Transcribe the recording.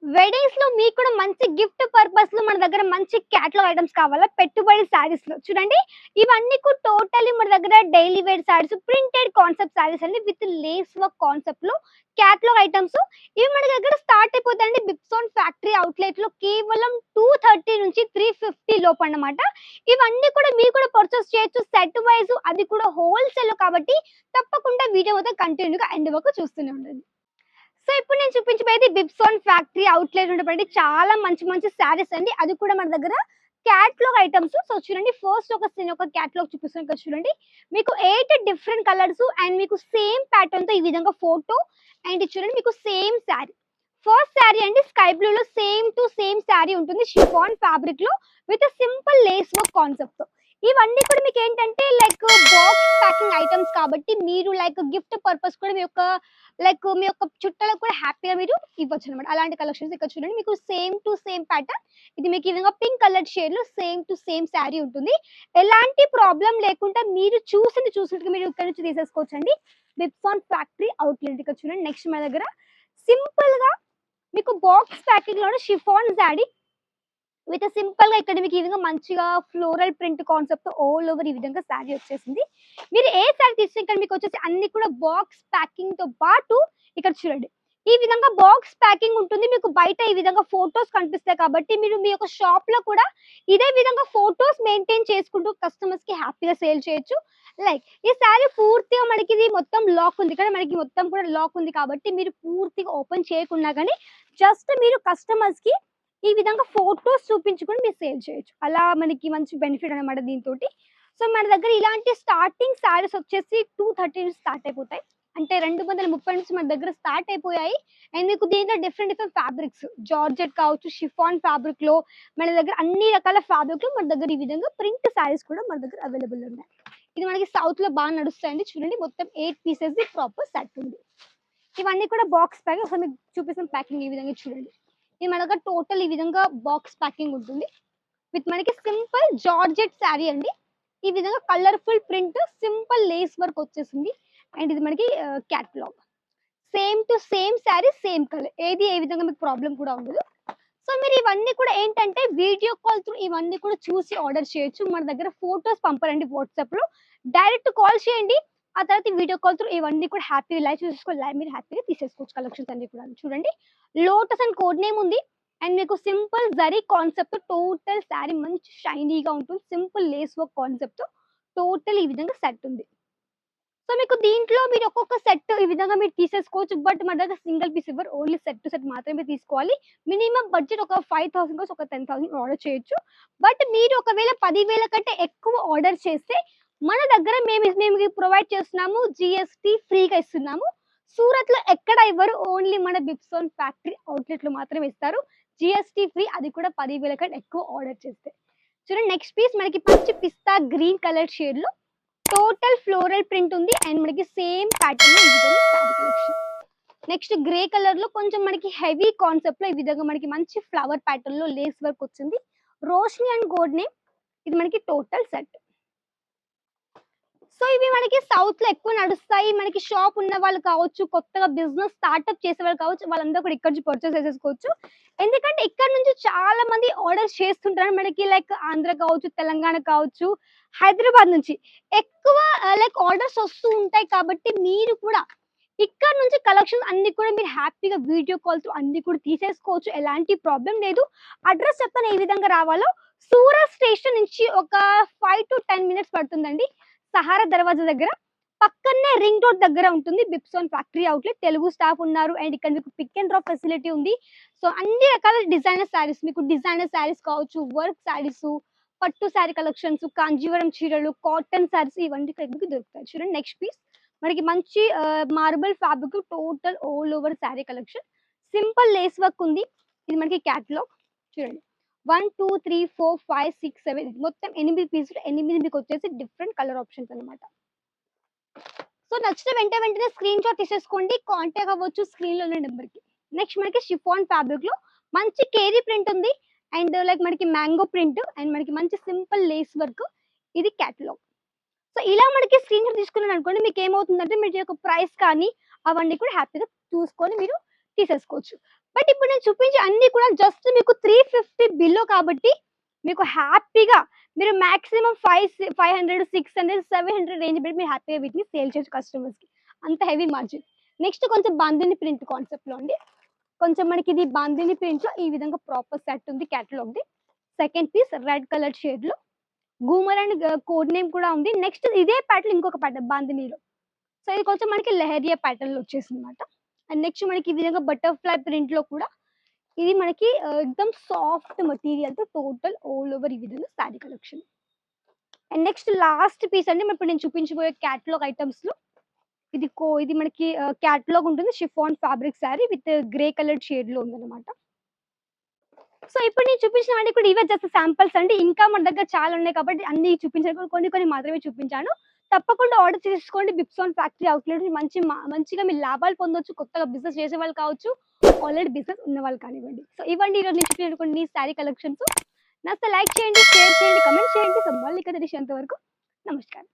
Weddings లో మీకు కూడా మంచి గిఫ్ట్ పర్పస్ లో మన దగ్గర మంచి క్యాటలాగ్ ఐటమ్స్ కావాలా పెట్టుబడి సారీస్ లో చూడండి. ఇవన్నీ కూడా టోటల్లీ మన దగ్గర daily wear saris printed concept saris అండి విత్ లేస్ వర్క్ కాన్సెప్ట్ లో క్యాటలాగ్ ఐటమ్స్. ఇవి మన దగ్గర స్టార్ట్ అయిపోతాయండి బిప్సోన్ ఫ్యాక్టరీ అవుట్లెట్ లో కేవలం 230 నుంచి 350 లోపు అన్నమాట. ఇవన్నీ కూడా మీరు కూడా పర్చేస్ చేయొచ్చు సెట్ వైజ్, అది కూడా హోల్సేల్ కాబట్టి తప్పకుండా వీడియో మొత్తం కంటిన్యూగా ఎండ్ వరకు చూస్తూనే ఉండండి. సో ఇప్పుడు నేను చూపించబోయేది బిబ్సాన్ ఫ్యాక్టరీ అవుట్లెట్ ఉన్నటువంటి చాలా మంచి మంచి శారీస్ అండి. అది కూడా మన దగ్గర క్యాట్లాగ్ ఐటమ్స్. సో చూడండి, ఫస్ట్ నేను ఒక క్యాట్లాగ్ చూపిస్తాను ఇక్కడ చూడండి. మీకు 8 డిఫరెంట్ కలర్స్ అండ్ మీకు సేమ్ ప్యాటర్న్ తో ఈ విధంగా ఫోటో అండ్ చూడండి మీకు సేమ్ శారీ. ఫస్ట్ శారీ అండి స్కై బ్లూ లో సేమ్ టు సేమ్ శారీ ఉంటుంది షిఫాన్ ఫ్యాబ్రిక్ లో with simple Lay's work concept తో. ఇవన్నీ కూడా మీకు ఏంటంటే లైక్ బాక్స్ ప్యాకింగ్ ఐటమ్స్ కాబట్టి మీరు లైక్ గిఫ్ట్ పర్పస్ కూడా మీ యొక్క చుట్టాలకు కూడా హ్యాపీగా మీరు ఇవ్వచ్చు అనమాట. అలాంటి కలెక్షన్స్ ఇక్కడ చూడండి, మీకు సేమ్ టు సేమ్ ప్యాటర్న్. ఇది మీకు ఈ విధంగా పింక్ కలర్ షేడ్ లో సేమ్ టు సేమ్ శారీ ఉంటుంది. ఎలాంటి ప్రాబ్లం లేకుండా మీరు చూసినట్టుగా మీరు ఇక్కడ నుంచి తీసేసుకోవచ్చు అండి. బిబ్సాన్ ఫ్యాక్టరీ అవుట్లెట్ ఇక్కడ చూడండి. నెక్స్ట్ మన దగ్గర సింపుల్ గా మీకు బాక్స్ ప్యాకింగ్ లోనే షిఫాన్ శారీ విత్ సింపుల్ గా ఇక్కడ మీకు ఈ విధంగా మంచిగా floral print concept all over ఈ విధంగా శారీ వచ్చేసింది. మీరు ఏ శారీ తీసుకుని ఇక్కడ మీకు వచ్చేసి అన్ని కూడా బాక్స్ ప్యాకింగ్ తో పాటు ఇక్కడ చూడండి ఈ విధంగా బాక్స్ ప్యాకింగ్ ఉంటుంది. మీకు బయట ఈ విధంగా ఫొటోస్ కనిపిస్తాయి కాబట్టి మీరు మీ యొక్క షాప్ లో కూడా ఇదే విధంగా ఫొటోస్ మెయింటైన్ చేసుకుంటూ కస్టమర్స్ కి హ్యాపీగా సేల్ చేయొచ్చు. లైక్ ఈ శారీ పూర్తిగా మనకి ఇది మొత్తం లాక్ ఉంది కదా, మనకి మొత్తం కూడా లాక్ ఉంది కాబట్టి మీరు పూర్తిగా ఓపెన్ చేయకుండా కానీ జస్ట్ మీరు కస్టమర్స్ కి ఈ విధంగా ఫోటోస్ చూపించుకొని మీరు సేల్ చేయొచ్చు. అలా మనకి మంచి బెనిఫిట్ అనమాట దీంతోటి. సో మన దగ్గర ఇలాంటి స్టార్టింగ్ సారీస్ వచ్చేసి 230 నుంచి స్టార్ట్ అయిపోతాయి. అంటే 230 నుంచి మన దగ్గర స్టార్ట్ అయిపోయాయి. అండ్ మీకు దీంట్లో డిఫరెంట్ డిఫరెంట్ ఫ్యాబ్రిక్స్ జార్జెట్ కావచ్చు, షిఫాన్ ఫ్యాబ్రిక్ లో మన దగ్గర అన్ని రకాల ఫ్యాబ్రిక్ లో మన దగ్గర ఈ విధంగా ప్రింట్ సారీస్ కూడా మన దగ్గర అవైలబుల్ ఉన్నాయి. ఇది మనకి సౌత్ లో బాగా నడుస్తాయండి. చూడండి మొత్తం 8 పీసెస్ ప్రాపర్ సెట్ ఉంది. ఇవన్నీ కూడా బాక్స్ ప్యాకింగ్. ఒకసారి మీకు చూపిస్తాం ప్యాకింగ్ ఈ విధంగా చూడండి. ఇది మన దగ్గర టోటల్ ఈ విధంగా బాక్స్ ప్యాకింగ్ ఉంటుంది విత్ మనకి సింపుల్ జార్జెట్ శారీ అండి. ఈ విధంగా colourful print simple lace work వచ్చేసింది. అండ్ ఇది మనకి catalogue same to same sari same colour, ఏది ఏ విధంగా మీకు ప్రాబ్లం కూడా ఉండదు. సో మీరు ఇవన్నీ కూడా ఏంటంటే వీడియో కాల్ త్రూ ఇవన్నీ కూడా చూసి ఆర్డర్ చేయొచ్చు. మన దగ్గర ఫొటోస్ పంపరండి వాట్సాప్ లో, డైరెక్ట్ కాల్ చేయండి. ఆ తర్వాత వీడియో కాల్ త్రూ ఇవన్నీ కూడా హ్యాపీగా లైవ్ చూసుకోవాలి. లైవ్ మీరు హ్యాపీగా తీసేసుకోవచ్చు కలెక్షన్స్ అన్ని కూడా. చూడండి లోటస్ అండ్ కోడ్ నేమ్ ఉంది. అండ్ మీకు simple zari concept total sari మంచి షైనీగా ఉంటుంది. Simple Lay's work concept total ఈ విధంగా సెట్ ఉంది. సో మీకు దీంట్లో మీరు ఒక్కొక్క సెట్ ఈ విధంగా మీరు తీసేసుకోవచ్చు. బట్ మన దగ్గర సింగిల్ పీస్ ఇవ్వరు, ఓన్లీ సెట్ టు సెట్ మాత్రమే తీసుకోవాలి. మినిమం బడ్జెట్ ఒక 5,000 కోసం ఒక 10,000 ఆర్డర్ చేయొచ్చు. బట్ మీరు ఒకవేళ 10,000 కంటే ఎక్కువ ఆర్డర్ చేస్తే మన దగ్గర మేము ప్రొవైడ్ చేస్తున్నాము, జిఎస్టీ ఫ్రీగా ఇస్తున్నాము. సూరత్ లో ఎక్కడ ఇవ్వరు, ఓన్లీ మన బిబ్సాన్ ఫ్యాక్టరీ అవుట్లెట్ లో మాత్రమే ఇస్తారు జిఎస్టీ ఫ్రీ, అది కూడా 10,000 కంటే ఎక్కువ ఆర్డర్ చేస్తే. చూడండి నెక్స్ట్ పీస్ మనకి మంచి పిస్తా గ్రీన్ కలర్ షేడ్ లో టోటల్ ఫ్లోరల్ ప్రింట్ ఉంది. అండ్ మనకి సేమ్ ప్యాటర్న్ లో ఈ విధంగా sari collection. Next grey colour లో కొంచెం మనకి హెవీ కాన్సెప్ట్ లో ఈ విధంగా మనకి మంచి ఫ్లవర్ ప్యాటర్న్ లో లేస్ వర్క్ వచ్చింది. రోషిని అండ్ గోల్డ్ నేమ్ ఇది మనకి టోటల్ సెట్. సో ఇవి మనకి సౌత్ లో ఎక్కువ నడుస్తాయి. మనకి షాప్ ఉన్న వాళ్ళు కావచ్చు, కొత్తగా బిజినెస్ స్టార్ట్అప్ చేసే వాళ్ళు కావచ్చు, వాళ్ళందరూ కూడా ఇక్కడ నుంచి పర్చేస్ చేసేసుకోవచ్చు. ఎందుకంటే ఇక్కడ నుంచి చాలా మంది ఆర్డర్ చేస్తుంటారు. మనకి లైక్ ఆంధ్ర కావచ్చు, తెలంగాణ కావచ్చు, హైదరాబాద్ నుంచి ఎక్కువ లైక్ ఆర్డర్స్ వస్తూ ఉంటాయి. కాబట్టి మీరు కూడా ఇక్కడ నుంచి కలెక్షన్ అన్ని కూడా మీరు హ్యాపీగా వీడియో కాల్ తో అన్ని కూడా తీసేసుకోవచ్చు. ఎలాంటి ప్రాబ్లం లేదు. అడ్రస్ చెప్తాను ఏ విధంగా రావాలో. సూరత్ స్టేషన్ నుంచి ఒక 5 to 10 మినిట్స్ పడుతుందండి. సహారా దర్వాజా దగ్గర పక్కనే రింగ్ రోడ్ దగ్గర ఉంటుంది బిబ్సాన్ ఫ్యాక్టరీ అవుట్లెట్. తెలుగు స్టాఫ్ ఉన్నారు. అండ్ ఇక్కడ మీకు పిక్ అండ్ డ్రాప్ ఫెసిలిటీ ఉంది. సో అన్ని రకాల డిజైనర్ శారీస్, మీకు డిజైనర్ శారీస్ కావచ్చు, వర్క్ శారీస్, పట్టు శారీ కలెక్షన్స్, కాంజీవరం చీరలు, కాటన్ శారీస్ ఇవన్నీ ఇక్కడ మీకు దొరుకుతాయి. చూడండి నెక్స్ట్ పీస్ మనకి మంచి marble fabric total all over sari collection. Simple lace work ఉంది. ఇది మనకి క్యాటలాగ్ చూడండి 1 2 3 4 5 6 7 మొత్తం 8 పీసులు. 8 మీకు వచ్చేసి డిఫరెంట్ కలర్ ఆప్షన్స్ అనమాట. సో నచ్చిన వెంటనే స్క్రీన్ షాట్ తీసేసుకోండి, కాంటాక్ట్ అవ్వచ్చు స్క్రీన్ లో ఉన్న నెంబర్ కి. నెక్స్ట్ మనకి షిఫాన్ ఫ్యాబ్రిక్ లో మంచి కేరీ ప్రింట్ ఉంది. అండ్ లైక్ మనకి మ్యాంగో ప్రింట్ అండ్ మనకి మంచి సింపుల్ లేస్ వర్క్. ఇది క్యాటలాగ్. సో ఇలా మనకి స్క్రీన్ షాట్ తీసుకున్నాను అనుకోండి, మీకు ఏమవుతుందంటే మీరు యొక్క ప్రైస్ కానీ అవన్నీ కూడా హ్యాపీగా చూసుకొని మీరు తీసేసుకోవచ్చు. బట్ ఇప్పుడు నేను చూపించే అన్ని కూడా జస్ట్ మీకు 350 బిలో కాబట్టి మీకు హ్యాపీగా మీరు మాక్సిమం 500, 600, 700 రేంజ్ పెట్టి మీరు హ్యాపీగా వీటిని సేల్ చేయొచ్చు కస్టమర్స్‌కి. అంత హెవీ మార్జిన్. నెక్స్ట్ కొంచెం బాందిని ప్రింట్ కాన్సెప్ట్‌లో అండి. కొంచెం మనకి ఇది బాందిని ప్రింట్‌లో ఈ విధంగా ప్రాపర్ సెట్ ఉంది క్యాటలాగ్‌ది. సెకండ్ పీస్ రెడ్ కలర్ షేడ్‌లో గూమర్ అండ్ కోడ్ నేమ్ కూడా ఉంది. నెక్స్ట్ ఇదే ప్యాటర్న్ ఇంకొక ప్యాటర్న్ బాందినిలో. సో, ఇది కొంచెం మనకి లెహరియా ప్యాటర్న్‌లో వచ్చేసిందన్నమాట. అండ్ నెక్స్ట్ మనకి ఈ విధంగా బటర్‌ఫ్లై ప్రింట్‌లో కూడా ఇది మనకి ఎక్దమ్ సాఫ్ట్ మెటీరియల్‌తో టోటల్ ఆల్ ఓవర్ ఈ విధంగా sari collection. And next last piece అండి ఇప్పుడు నేను చూపించబోయే క్యాటలాగ్ ఐటెమ్స్‌లో ఇది మనకి క్యాటలాగ్ ఉంటుంది. Chiffon fabric sari with grey colour షేడ్‌లో ఉందన్నమాట. సో, ఇప్పుడు నేను చూపించినవన్నీ కూడా ఇవే జస్ట్ శాంపిల్స్ అండి. ఇంకా మన దగ్గర చాలా ఉన్నాయి కాబట్టి అన్నీ చూపించను. కొన్ని మాత్రమే చూపించాను. తప్పకుండా ఆర్డర్ చేసుకోండి. బిబ్సాన్ ఫ్యాక్టరీ అవుట్‌లెట్ మంచిగా మీరు లాభాలు పొందొచ్చు. కొత్తగా బిజినెస్ చేసేవాళ్ళు కావచ్చు, ఆల్రెడీ బిజినెస్ ఉన్నవాళ్ళు కానివ్వండి. సో, ఇవండి ఈరోజు నేను చెప్పిన కొన్ని శారీ కలెక్షన్స్. నచ్చితే లైక్ చేయండి, షేర్ చేయండి, కామెంట్ చేయండి. సో, మళ్ళీ ఇక తెలిసేంత వరకు నమస్కారం.